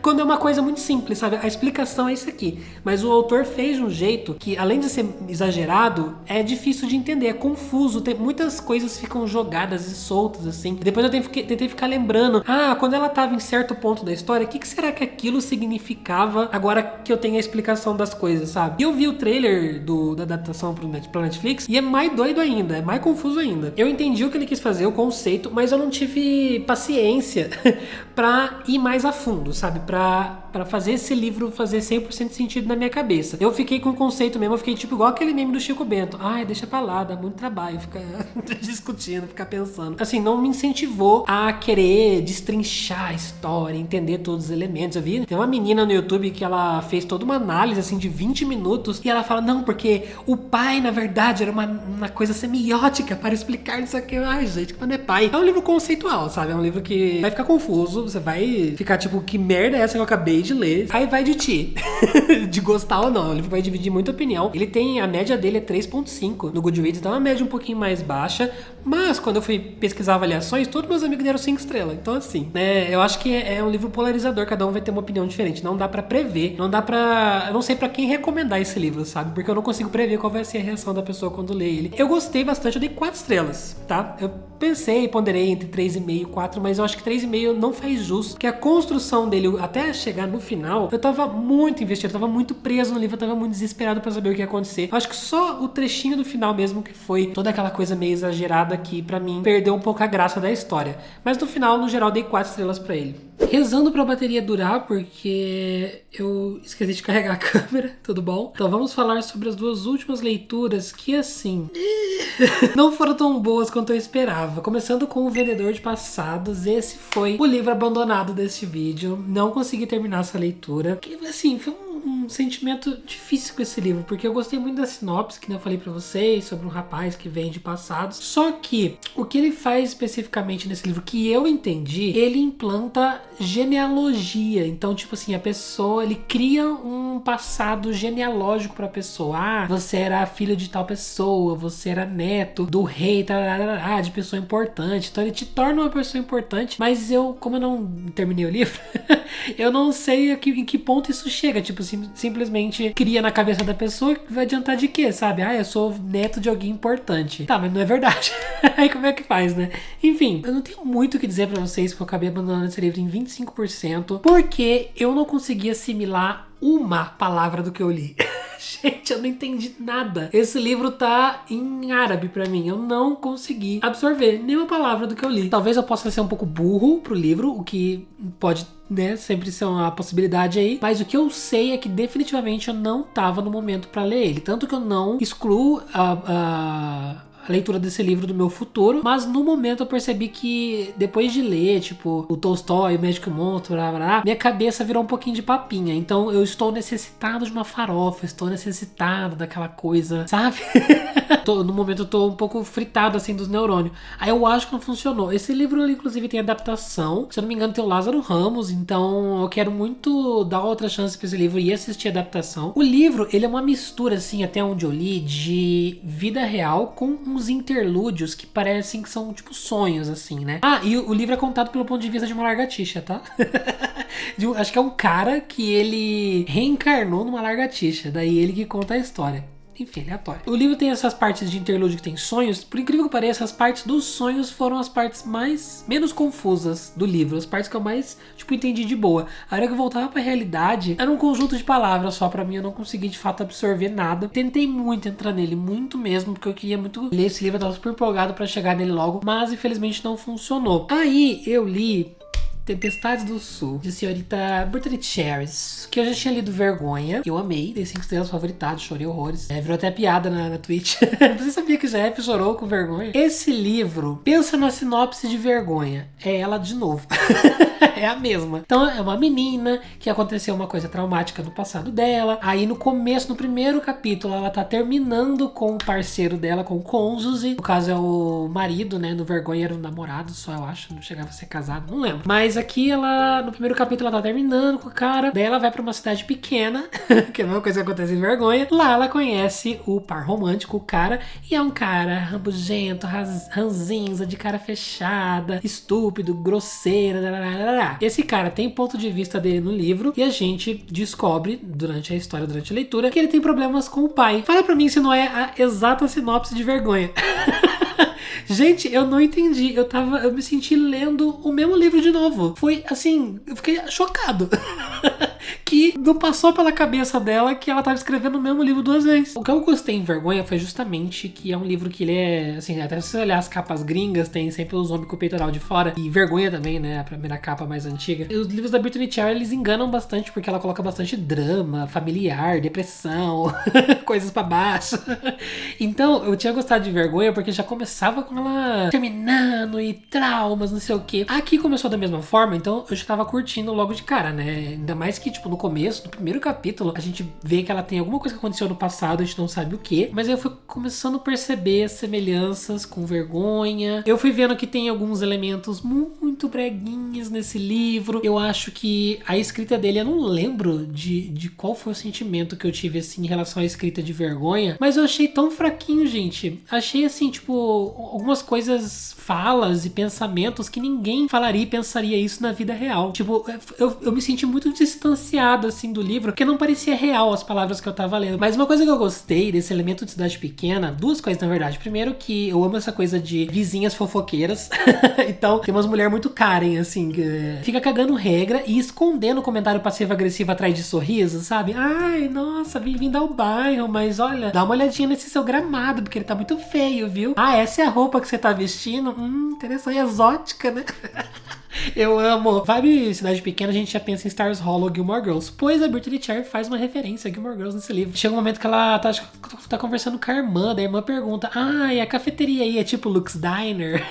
Quando é uma coisa muito simples, sabe? A explicação é isso aqui. Mas o autor fez de um jeito que, além de ser exagerado, é difícil de entender, é confuso. Muitas coisas ficam jogadas e soltas, assim. Depois eu tentei ficar lembrando. Quando ela tava em certo ponto da história, o que será que aquilo significava agora que eu tenho a explicação das coisas, sabe? E eu vi o trailer da adaptação pra Netflix e é mais doido ainda, é mais confuso ainda. Eu entendi o que ele quis fazer, o conceito, mas eu não tive paciência pra ir mais a fundo, sabe? Pra fazer esse livro fazer 100% sentido na minha cabeça. Eu fiquei com o conceito mesmo, eu fiquei tipo igual aquele meme do Chico Bento. Ai, deixa pra lá, dá muito trabalho ficar discutindo, ficar pensando. Assim, não me incentivou a querer destrinchar a história, entender todos os elementos. Eu vi, tem uma menina no YouTube que ela fez toda uma análise, assim, de 20 minutos e ela fala, não, porque o pai, na verdade, era uma coisa semiótica para explicar isso aqui. Ai, gente, quando é pai. É um livro conceitual, sabe? É um livro que vai ficar confuso, você vai ficar tipo, que merda é essa que eu acabei de ler? Aí vai de ti, de gostar ou não. O livro vai dividir muita opinião. Ele tem, a média dele é 3.5 no Goodreads, então é uma média um pouquinho mais baixa, mas quando eu fui pesquisar avaliações, todos meus amigos deram 5 estrelas. Então assim, né, eu acho que é um livro polarizador, cada um vai ter uma opinião diferente. Não dá pra prever, não dá pra... Eu não sei pra quem recomendar esse livro, sabe? Porque eu não consigo prever qual vai ser a reação da pessoa quando lê ele. Eu gostei bastante, eu dei 4 estrelas, tá? Eu pensei, ponderei entre 3,5 e 4, mas eu acho que 3,5 não faz jus, porque a construção dele, até chegar no final, eu tava muito investido, eu tava muito preso no livro, eu tava muito desesperado pra saber o que ia acontecer. Eu acho que só o trechinho do final mesmo que foi toda aquela coisa meio exagerada que, pra mim, perdeu um pouco a graça da história. Mas no final, no geral, dei 4 estrelas pra ele. Rezando pra bateria durar, porque eu esqueci de carregar a câmera, tudo bom? Então vamos falar sobre as duas últimas leituras que, assim, não foram tão boas quanto eu esperava. Começando com O Vendedor de Passados, esse foi o livro abandonado deste vídeo. Não consegui terminar essa leitura, que, assim, foi um sentimento difícil com esse livro, porque eu gostei muito da sinopse, que eu falei pra vocês, sobre um rapaz que vende passados. Só que o que ele faz especificamente nesse livro, que eu entendi, ele implanta genealogia. Então, tipo assim, a pessoa, ele cria um passado genealógico pra pessoa. Você era filho de tal pessoa, você era neto do rei, de pessoa importante. Então ele te torna uma pessoa importante, mas como eu não terminei o livro, eu não sei em que ponto isso chega. Tipo, simplesmente cria na cabeça da pessoa, vai adiantar de quê, sabe? Eu sou neto de alguém importante. Tá, mas não é verdade. Aí como é que faz, né? Enfim, eu não tenho muito o que dizer pra vocês, porque eu acabei abandonando esse livro em 25%, porque eu não consegui assimilar uma palavra do que eu li. Gente, eu não entendi nada. Esse livro tá em árabe pra mim. Eu não consegui absorver nenhuma palavra do que eu li. Talvez eu possa ser um pouco burro pro livro, o que pode, né, sempre ser uma possibilidade aí. Mas o que eu sei é que definitivamente eu não tava no momento pra ler ele. Tanto que eu não excluo a leitura desse livro do meu futuro, mas no momento eu percebi que depois de ler, tipo, o Tolstói, o Médico e o Monstro, minha cabeça virou um pouquinho de papinha. Então eu estou necessitado de uma farofa, estou necessitado daquela coisa, sabe? No momento eu tô um pouco fritado assim dos neurônios. Aí eu acho que não funcionou. Esse livro, inclusive, tem adaptação. Se eu não me engano, tem o Lázaro Ramos, então eu quero muito dar outra chance pra esse livro e assistir a adaptação. O livro, ele é uma mistura, assim, até onde eu li, de vida real com uns interlúdios que parecem que são tipo sonhos, assim, né? E o livro é contado pelo ponto de vista de uma lagartixa, tá? Acho que é um cara que ele reencarnou numa lagartixa, daí ele que conta a história. Enfim, aleatório. O livro tem essas partes de interlúdio que tem sonhos. Por incrível que pareça, as partes dos sonhos foram as partes menos confusas do livro. As partes que eu mais, entendi de boa. A hora que eu voltava pra realidade, era um conjunto de palavras só pra mim. Eu não consegui, de fato, absorver nada. Tentei muito entrar nele, muito mesmo, porque eu queria muito ler esse livro. Eu tava super empolgado pra chegar nele logo, mas infelizmente não funcionou. Aí, eu li Tempestades do Sul, de senhorita Brittany Cherries, que eu já tinha lido Vergonha, que eu amei, dei 5 estrelas favoritadas, chorei horrores. Virou até piada na Twitch. Você sabia que o Jeff chorou com Vergonha? Esse livro, pensa na sinopse de Vergonha, é ela de novo. É a mesma. Então é uma menina que aconteceu uma coisa traumática no passado dela. Aí no começo, no primeiro capítulo, ela tá terminando com o parceiro dela, com o cônjuge. No caso é o marido, né? No Vergonha era o namorado só, eu acho. Não chegava a ser casado, não lembro. Mas aqui ela, no primeiro capítulo, ela tá terminando com o cara. Daí ela vai pra uma cidade pequena, que é a mesma coisa que acontece em Vergonha. Lá ela conhece o par romântico, o cara. E é um cara rabugento, ranzinza, de cara fechada, estúpido, grosseiro, tarará. Esse cara tem ponto de vista dele no livro e a gente descobre, durante a história, durante a leitura, que ele tem problemas com o pai. Fala pra mim se não é a exata sinopse de Vergonha. Gente, eu não entendi. Eu me senti lendo o mesmo livro de novo. Foi assim, eu fiquei chocado. Que não passou pela cabeça dela que ela tava escrevendo o mesmo livro 2 vezes. O que eu gostei em Vergonha foi justamente que é um livro que ele é, assim, até se você olhar as capas gringas, tem sempre os homens com o peitoral de fora. E Vergonha também, né, a primeira capa mais antiga. E os livros da Brittany Cherry, eles enganam bastante, porque ela coloca bastante drama, familiar, depressão, coisas pra baixo. Então, eu tinha gostado de Vergonha, porque já começava com ela terminando e traumas, não sei o quê. Aqui começou da mesma forma, então eu já tava curtindo logo de cara, né? Ainda mais que, tipo, no começo, no primeiro capítulo, a gente vê que ela tem alguma coisa que aconteceu no passado, a gente não sabe o que, mas aí eu fui começando a perceber as semelhanças com Vergonha. Eu fui vendo que tem alguns elementos muito breguinhos nesse livro. Eu acho que a escrita dele, eu não lembro de qual foi o sentimento que eu tive, assim, em relação à escrita de Vergonha, mas eu achei tão fraquinho, gente. Achei, assim, tipo, algumas coisas, falas e pensamentos que ninguém falaria e pensaria isso na vida real. Tipo, eu me senti muito distanciado, assim, do livro, porque não parecia real as palavras que eu tava lendo. Mas uma coisa que eu gostei desse elemento de cidade pequena, duas coisas, na verdade. Primeiro que eu amo essa coisa de vizinhas fofoqueiras. Então, tem umas mulheres muito Karen, assim, que fica cagando regra e escondendo comentário passivo-agressivo atrás de sorriso, sabe? Ai, nossa, bem-vindo ao bairro, mas olha, dá uma olhadinha nesse seu gramado, porque ele tá muito feio, viu? Ah, essa é a roupa que você tá vestindo? Interessante, exótica, né? Eu amo. Vibe Cidade Pequena, a gente já pensa em Stars Hollow, Gilmore Girls. Pois a Brittany Cherry faz uma referência a Gilmore Girls nesse livro. Chega um momento que ela tá conversando com a irmã, daí a irmã pergunta: e a cafeteria aí é tipo Luke's Diner?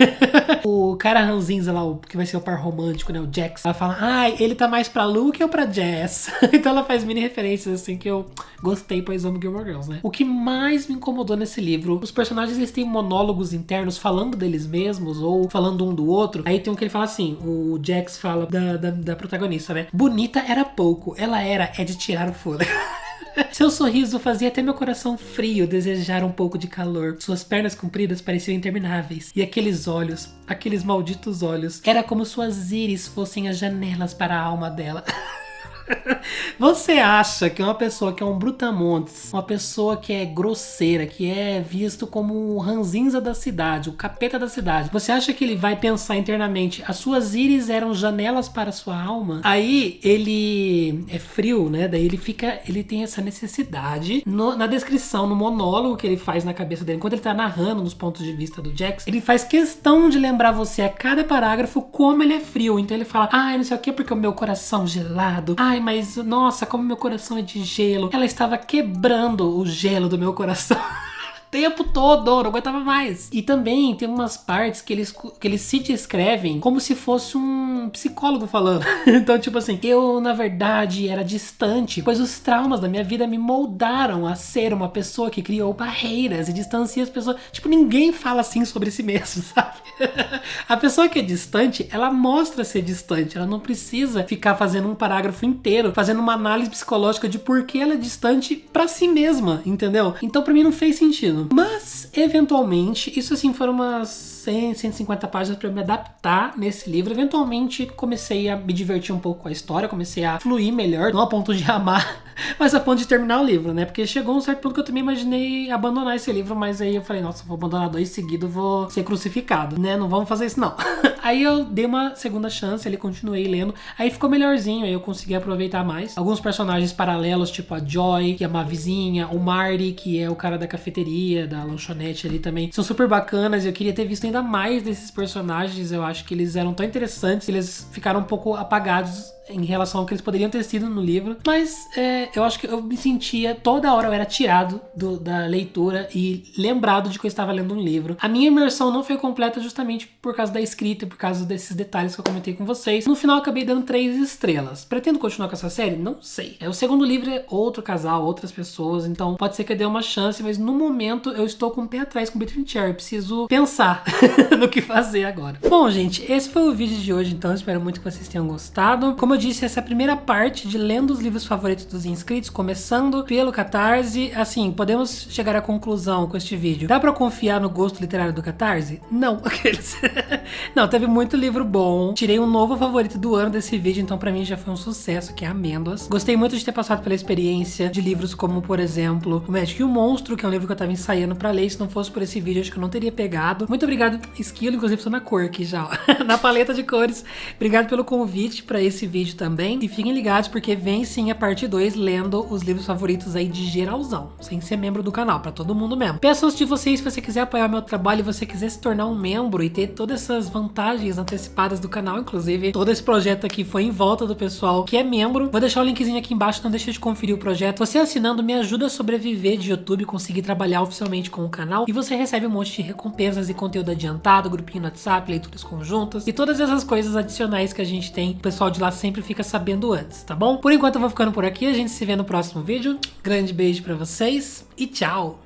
O cara ranzinza lá, que vai ser o par romântico, né, o Jax, ela fala: ele tá mais pra Luke ou pra Jess? Então ela faz mini referências, assim, que eu gostei, pois amo Gilmore Girls, né? O que mais me incomodou nesse livro, os personagens, eles têm monólogos internos falando deles mesmos, ou falando um do outro. Aí tem um que ele fala assim, o Jax fala da protagonista, né? Bonita era pouco, ela é de tirar o fôlego. Seu sorriso fazia até meu coração frio desejar um pouco de calor. Suas pernas compridas pareciam intermináveis. E aqueles olhos, aqueles malditos olhos, era como suas íris fossem as janelas para a alma dela. Você acha que uma pessoa que é um brutamontes, uma pessoa que é grosseira, que é visto como o ranzinza da cidade, o capeta da cidade, você acha que ele vai pensar internamente, as suas íris eram janelas para a sua alma? Aí ele é frio, né? Daí ele tem essa necessidade na descrição, no monólogo que ele faz na cabeça dele, enquanto ele tá narrando nos pontos de vista do Jax, ele faz questão de lembrar você a cada parágrafo como ele é frio. Então ele fala: não sei o que, porque o meu coração gelado, mas nossa, como meu coração é de gelo. Ela estava quebrando o gelo do meu coração. Tempo todo, não aguentava mais. E também tem umas partes que eles se descrevem como se fosse um psicólogo falando. Então, tipo assim, eu na verdade era distante, pois os traumas da minha vida me moldaram a ser uma pessoa que criou barreiras e distancia as pessoas. Tipo, ninguém fala assim sobre si mesmo, sabe? A pessoa que é distante, ela mostra ser distante. Ela não precisa ficar fazendo um parágrafo inteiro, fazendo uma análise psicológica de por que ela é distante pra si mesma, entendeu? Então, pra mim não fez sentido. Mas, eventualmente, isso assim foram umas 100, 150 páginas pra eu me adaptar nesse livro. Eventualmente, comecei a me divertir um pouco com a história, comecei a fluir melhor, não a ponto de amar, mas a ponto de terminar o livro, né? Porque chegou um certo ponto que eu também imaginei abandonar esse livro, mas aí eu falei, nossa, vou abandonar 2 seguidos, vou ser crucificado, né? Não vamos fazer isso, não. Aí eu dei uma segunda chance, ele continuei lendo, aí ficou melhorzinho, aí eu consegui aproveitar mais. Alguns personagens paralelos, tipo a Joy, que é uma vizinha, o Marty, que é o cara da cafeteria, da lanchonete ali também, são super bacanas. Eu queria ter visto ainda mais desses personagens. Eu acho que eles eram tão interessantes, eles ficaram um pouco apagados em relação ao que eles poderiam ter sido no livro, mas eu acho que eu me sentia, toda hora eu era tirado da leitura e lembrado de que eu estava lendo um livro. A minha imersão não foi completa justamente por causa da escrita, por causa desses detalhes que eu comentei com vocês. No final eu acabei dando 3 estrelas. Pretendo continuar com essa série? Não sei. O segundo livro é outro casal, outras pessoas, então pode ser que eu dê uma chance, mas no momento eu estou com o pé atrás com Brittany Cherry. Preciso pensar no que fazer agora. Bom, gente, esse foi o vídeo de hoje, então espero muito que vocês tenham gostado. Como eu eu disse, essa é a primeira parte de lendo os livros favoritos dos inscritos, começando pelo Catarse. Assim, podemos chegar à conclusão com este vídeo. Dá pra confiar no gosto literário do Catarse? Não, aqueles. Não, teve muito livro bom. Tirei um novo favorito do ano desse vídeo, então pra mim já foi um sucesso, que é Amêndoas. Gostei muito de ter passado pela experiência de livros como, por exemplo, O Médico e o Monstro, que é um livro que eu tava ensaiando pra ler. Se não fosse por esse vídeo, acho que eu não teria pegado. Muito obrigado, Esquilo, inclusive tô na cor aqui já, ó. Na paleta de cores. Obrigado pelo convite pra esse vídeo também. E fiquem ligados, porque vem sim a parte 2, lendo os livros favoritos aí de geralzão, sem ser membro do canal, pra todo mundo mesmo. Peço de vocês, se você quiser apoiar meu trabalho e você quiser se tornar um membro e ter todas essas vantagens antecipadas do canal, inclusive todo esse projeto aqui foi em volta do pessoal que é membro. Vou deixar o linkzinho aqui embaixo, não deixa de conferir o projeto. Você assinando me ajuda a sobreviver de YouTube, conseguir trabalhar oficialmente com o canal, e você recebe um monte de recompensas e conteúdo adiantado, grupinho no WhatsApp, leituras conjuntas e todas essas coisas adicionais que a gente tem. O pessoal de lá sempre fica sabendo antes, tá bom? Por enquanto eu vou ficando por aqui, a gente se vê no próximo vídeo. Grande beijo pra vocês e tchau!